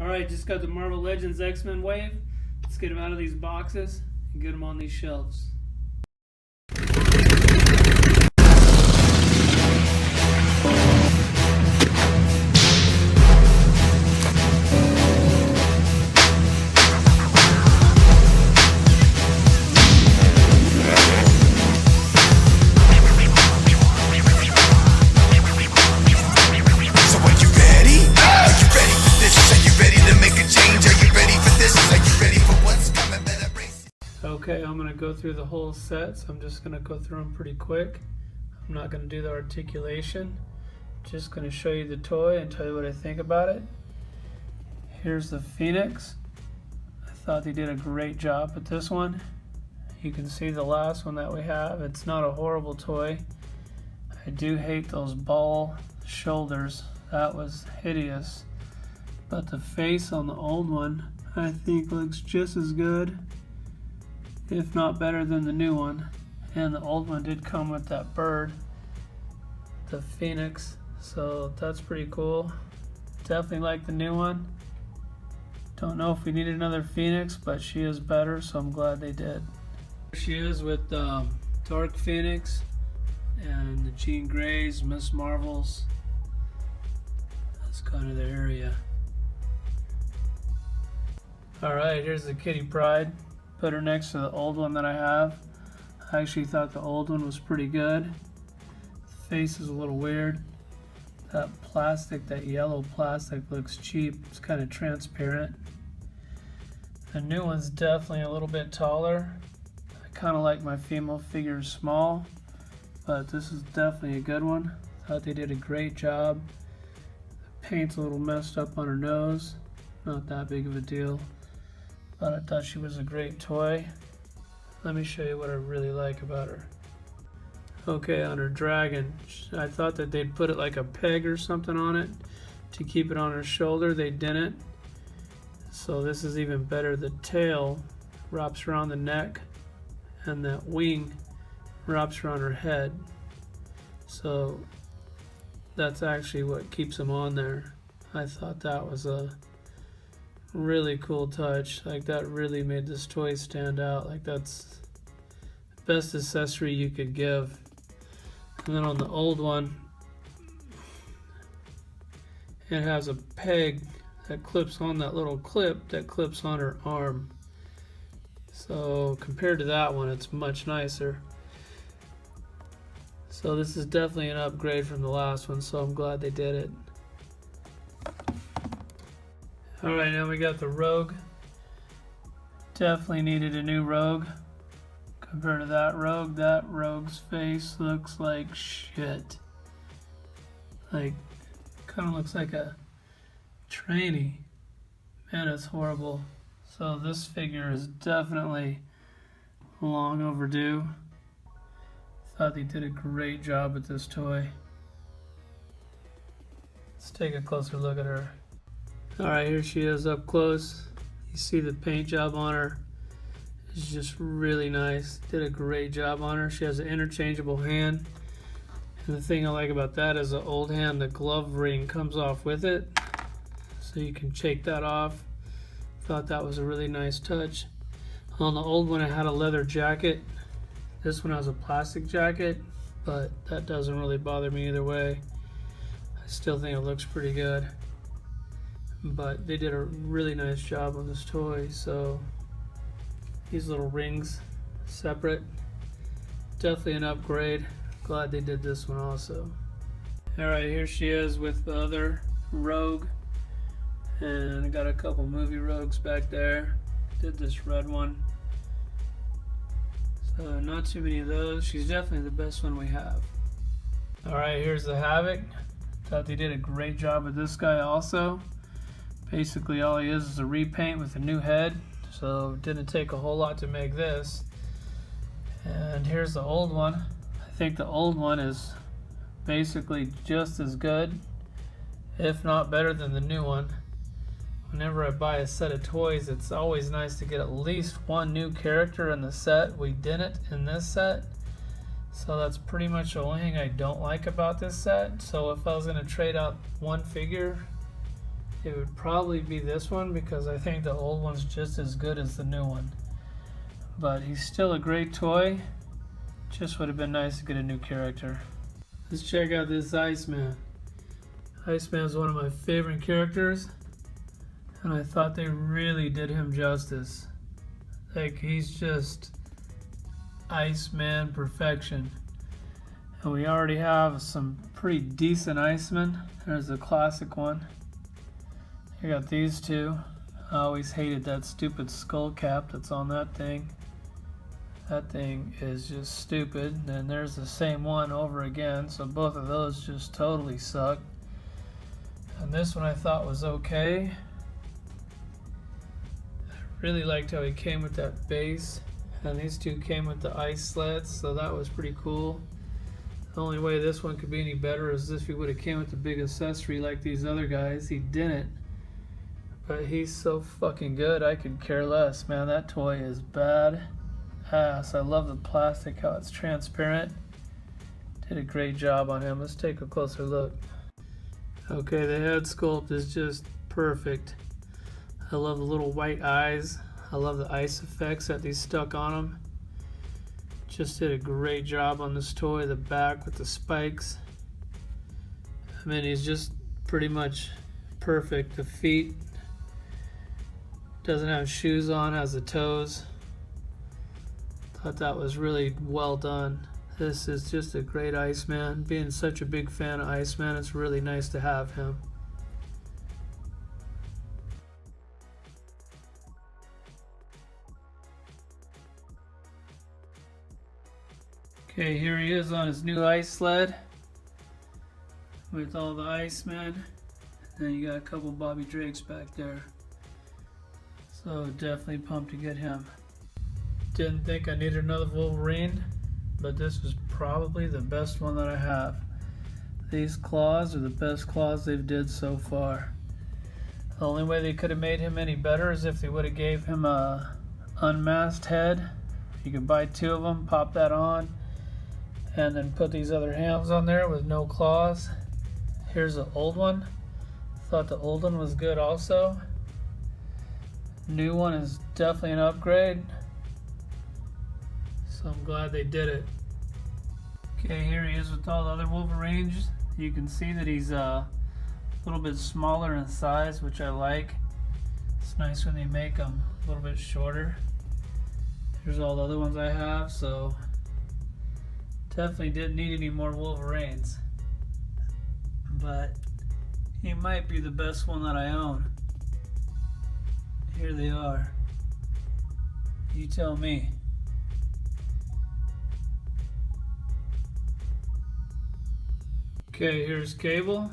Alright, just got the Marvel Legends X-Men wave. Let's get them out of these boxes and get them on these shelves. Okay, I'm going to go through the whole set, so I'm just going to go through them pretty quick. I'm not going to do the articulation. Just going to show you the toy and tell you what I think about it. Here's the Phoenix. I thought they did a great job with this one. You can see the last one that we have. It's not a horrible toy. I do hate those ball shoulders. That was hideous. But the face on the old one, I think looks just as good, if not better than the new one. And the old one did come with that bird, the Phoenix, so that's pretty cool. Definitely like the new one. Don't know if we need another Phoenix, but she is better, so I'm glad they did. Here she is with Dark Phoenix and the Jean Greys, Miss Marvels. That's kind of the area. Alright, here's the Kitty Pryde. Put her next to the old one that I have. I actually thought the old one was pretty good. The face is a little weird. That plastic, that yellow plastic, looks cheap. It's kind of transparent. The new one's definitely a little bit taller. I kind of like my female figures small, but this is definitely a good one. Thought they did a great job. The paint's a little messed up on her nose. Not that big of a deal. But I thought she was a great toy. Let me show you what I really like about her. Okay, on her dragon, I thought that they'd put it like a peg or something on it to keep it on her shoulder. They didn't. So this is even better. The tail wraps around the neck and that wing wraps around her head. So that's actually what keeps them on there. I thought that was a really cool touch. Like, that really made this toy stand out. Like, that's the best accessory you could give. And then on the old one, it has a peg that clips on that little clip that clips on her arm. So compared to that one, it's much nicer. So this is definitely an upgrade from the last one, so I'm glad they did it. Alright, now we got the Rogue. Definitely needed a new Rogue. Compared to that Rogue's face looks like shit. Like, kind of looks like a tranny. Man, it's horrible. So this figure is definitely long overdue. Thought they did a great job with this toy. Let's take a closer look at her. Alright, here she is up close. You see the paint job on her. It's just really nice. Did a great job on her. She has an interchangeable hand. And the thing I like about that is the old hand, the glove ring comes off with it. So you can shake that off. Thought that was a really nice touch. On the old one, it had a leather jacket. This one has a plastic jacket, but that doesn't really bother me either way. I still think it looks pretty good. But they did a really nice job on this toy. So these little rings separate, definitely an upgrade. Glad they did this one also. Alright, here she is with the other Rogue, and I got a couple movie Rogues back there. Did this red one, so not too many of those. She's definitely the best one we have. Alright, here's the Havoc. Thought they did a great job with this guy also. Basically all he is a repaint with a new head, so it didn't take a whole lot to make this. And here's the old one. I think the old one is basically just as good, if not better than the new one. Whenever I buy a set of toys, it's always nice to get at least one new character in the set. We didn't in this set, so that's pretty much the only thing I don't like about this set. So if I was going to trade out one figure, it would probably be this one because I think the old one's just as good as the new one. But he's still a great toy. Just would have been nice to get a new character. Let's check out this Iceman. Iceman's one of my favorite characters, and I thought they really did him justice. Like, he's just Iceman perfection. And we already have some pretty decent Icemen. There's the classic one. You got these two. I always hated that stupid skull cap that's on that thing. That thing is just stupid. And there's the same one over again. So both of those just totally suck. And this one I thought was okay. I really liked how he came with that base. And these two came with the ice sleds. So that was pretty cool. The only way this one could be any better is if he would have came with the big accessory like these other guys. He didn't. But he's so fucking good, I could care less, man. That toy is bad ass. I love the plastic, how it's transparent. Did a great job on him. Let's take a closer look. Okay, the head sculpt is just perfect. I love the little white eyes. I love the ice effects that they stuck on him. Just did a great job on this toy. The back with the spikes. I mean, he's just pretty much perfect. The feet. Doesn't have shoes on, has the toes. Thought that was really well done. This is just a great Iceman. Being such a big fan of Iceman, it's really nice to have him. Okay, here he is on his new ice sled with all the Icemen. And you got a couple Bobby Drakes back there. So definitely pumped to get him. Didn't think I needed another Wolverine, but this was probably the best one that I have. These claws are the best claws they've did so far. The only way they could have made him any better is if they would have gave him a unmasked head. You could buy two of them, pop that on, and then put these other hands on there with no claws. Here's the old one. Thought the old one was good also. New one is definitely an upgrade, so I'm glad they did it. Okay, here he is with all the other Wolverines. You can see that he's a little bit smaller in size, which I like. It's nice when they make them a little bit shorter. Here's all the other ones I have, so definitely didn't need any more Wolverines. But he might be the best one that I own. Here they are. You tell me. Okay, here's Cable.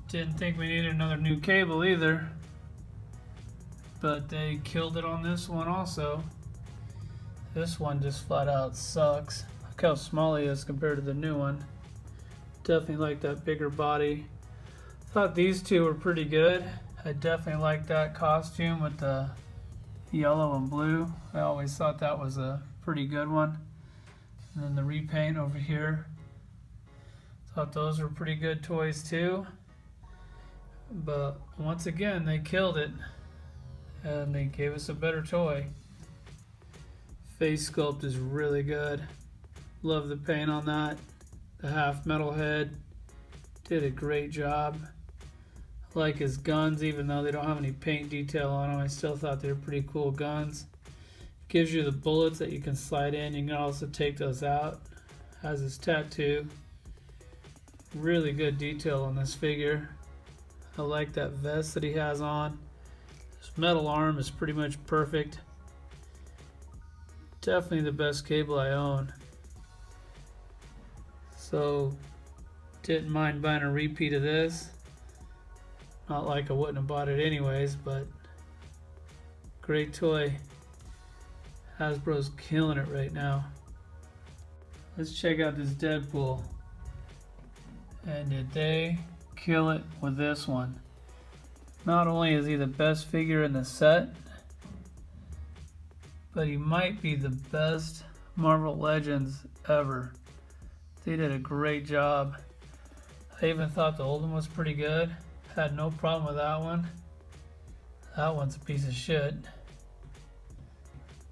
Didn't think we needed another new Cable either. But they killed it on this one also. This one just flat out sucks. Look how small he is compared to the new one. Definitely like that bigger body. Thought these two were pretty good. I definitely like that costume with the yellow and blue. I always thought that was a pretty good one. And then the repaint over here. Thought those were pretty good toys too. But once again, they killed it. And they gave us a better toy. Face sculpt is really good. Love the paint on that. The half metal head. Did a great job. Like his guns, even though they don't have any paint detail on them, I still thought they were pretty cool guns. Gives you the bullets that you can slide in. You can also take those out. Has his tattoo. Really good detail on this figure. I like that vest that he has on. His metal arm is pretty much perfect. Definitely the best Cable I own. So, didn't mind buying a repeat of this. Not like I wouldn't have bought it anyways, but great toy. Hasbro's killing it right now. Let's check out this Deadpool. And did they kill it with this one? Not only is he the best figure in the set, but he might be the best Marvel Legends ever. They did a great job. I even thought the old one was pretty good. Had no problem with that one. That one's a piece of shit.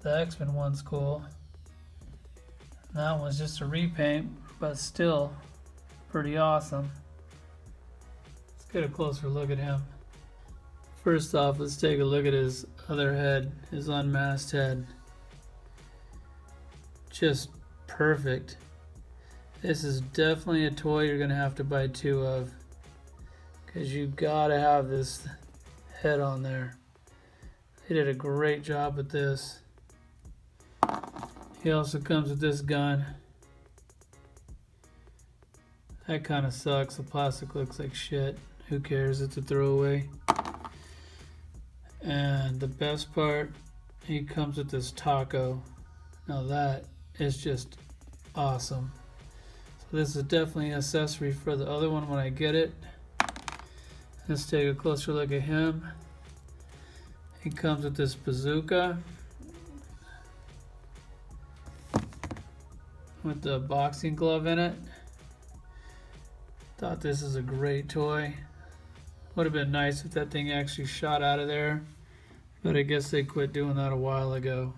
The X-Men one's cool. That one's just a repaint, but still pretty awesome. Let's get a closer look at him. First off, let's take a look at his other head, his unmasked head. Just perfect. This is definitely a toy you're gonna have to buy two of, because you gotta have this head on there. They did a great job with this. He also comes with this gun. That kind of sucks. The plastic looks like shit. Who cares? It's a throwaway. And the best part, he comes with this taco. Now that is just awesome. So this is definitely an accessory for the other one when I get it. Let's take a closer look at him. He comes with this bazooka with the boxing glove in it. Thought this is a great toy. Would have been nice if that thing actually shot out of there, but I guess they quit doing that a while ago.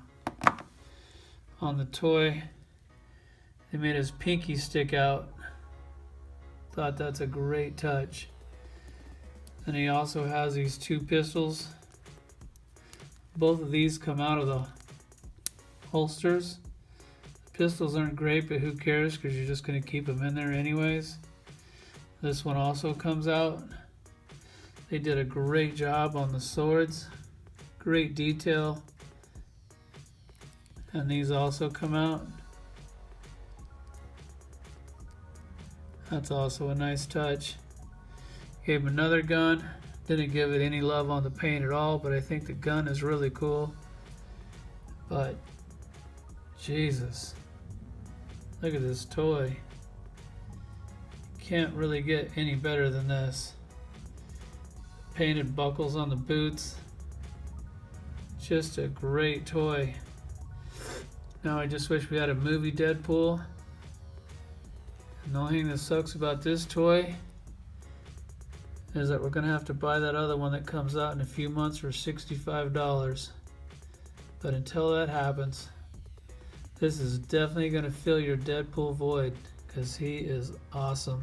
On the toy, they made his pinky stick out. Thought that's a great touch. And he also has these two pistols. Both of these come out of the holsters. The pistols aren't great, but who cares, because you're just going to keep them in there anyways. This one also comes out. They did a great job on the swords. Great detail. And these also come out. That's also a nice touch. Gave him another gun. Didn't give it any love on the paint at all, but I think the gun is really cool. But Jesus, look at this toy. Can't really get any better than this. Painted buckles on the boots. Just a great toy. Now I just wish we had a movie Deadpool. And the only thing that sucks about this toy is that we're going to have to buy that other one that comes out in a few months for $65. But until that happens, this is definitely going to fill your Deadpool void, because he is awesome.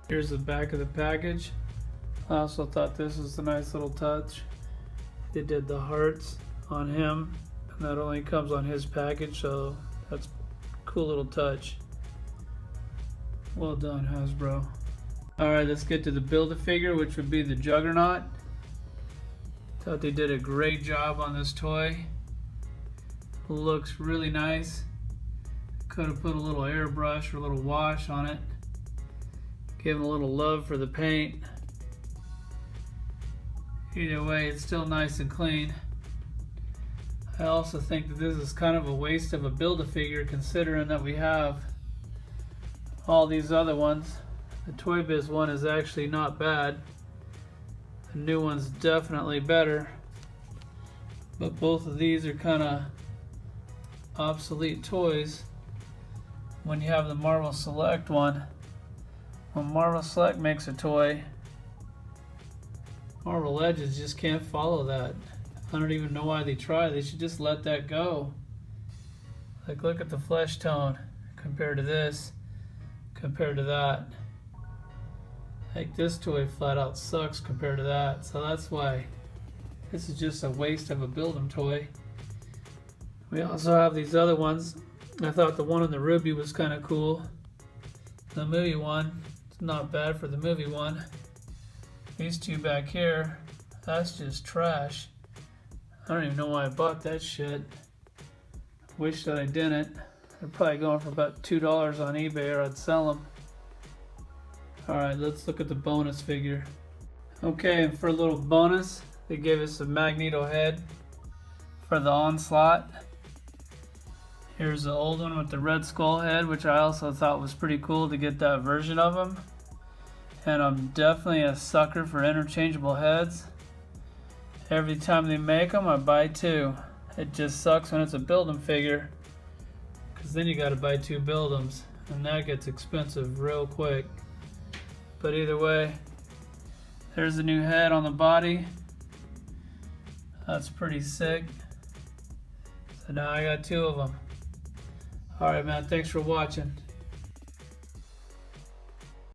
Here's the back of the package. I also thought this was a nice little touch. They did the hearts on him, and that only comes on his package, so that's a cool little touch. Well done, Hasbro. Alright, let's get to the Build-A-Figure, which would be the Juggernaut. Thought they did a great job on this toy. Looks really nice. Could have put a little airbrush or a little wash on it. Give him a little love for the paint. Either way, it's still nice and clean. I also think that this is kind of a waste of a Build-A-Figure, considering that we have all these other ones. The Toy Biz one is actually not bad. The new one's definitely better. But both of these are kind of obsolete toys when you have the Marvel Select one. When Marvel Select makes a toy, Marvel Legends just can't follow that. I don't even know why they try. They should just let that go. Like, look at the flesh tone compared to this, compared to that. Like, this toy flat out sucks compared to that. So that's why this is just a waste of a Build-'em toy. We also have these other ones. I thought the one on the Ruby was kind of cool. The movie one, it's not bad for the movie one. These two back here, that's just trash. I don't even know why I bought that shit. Wish that I didn't. They're probably going for about $2 on eBay, or I'd sell them. Alright, let's look at the bonus figure. Okay, and for a little bonus, they gave us a Magneto head for the Onslaught. Here's the old one with the Red Skull head, which I also thought was pretty cool to get that version of him. And I'm definitely a sucker for interchangeable heads. Every time they make them, I buy two. It just sucks when it's a build-em figure, because then you got to buy 2 build-ems, and that gets expensive real quick. But either way, there's the new head on the body. That's pretty sick. So now I got 2 of them. Alright man, thanks for watching.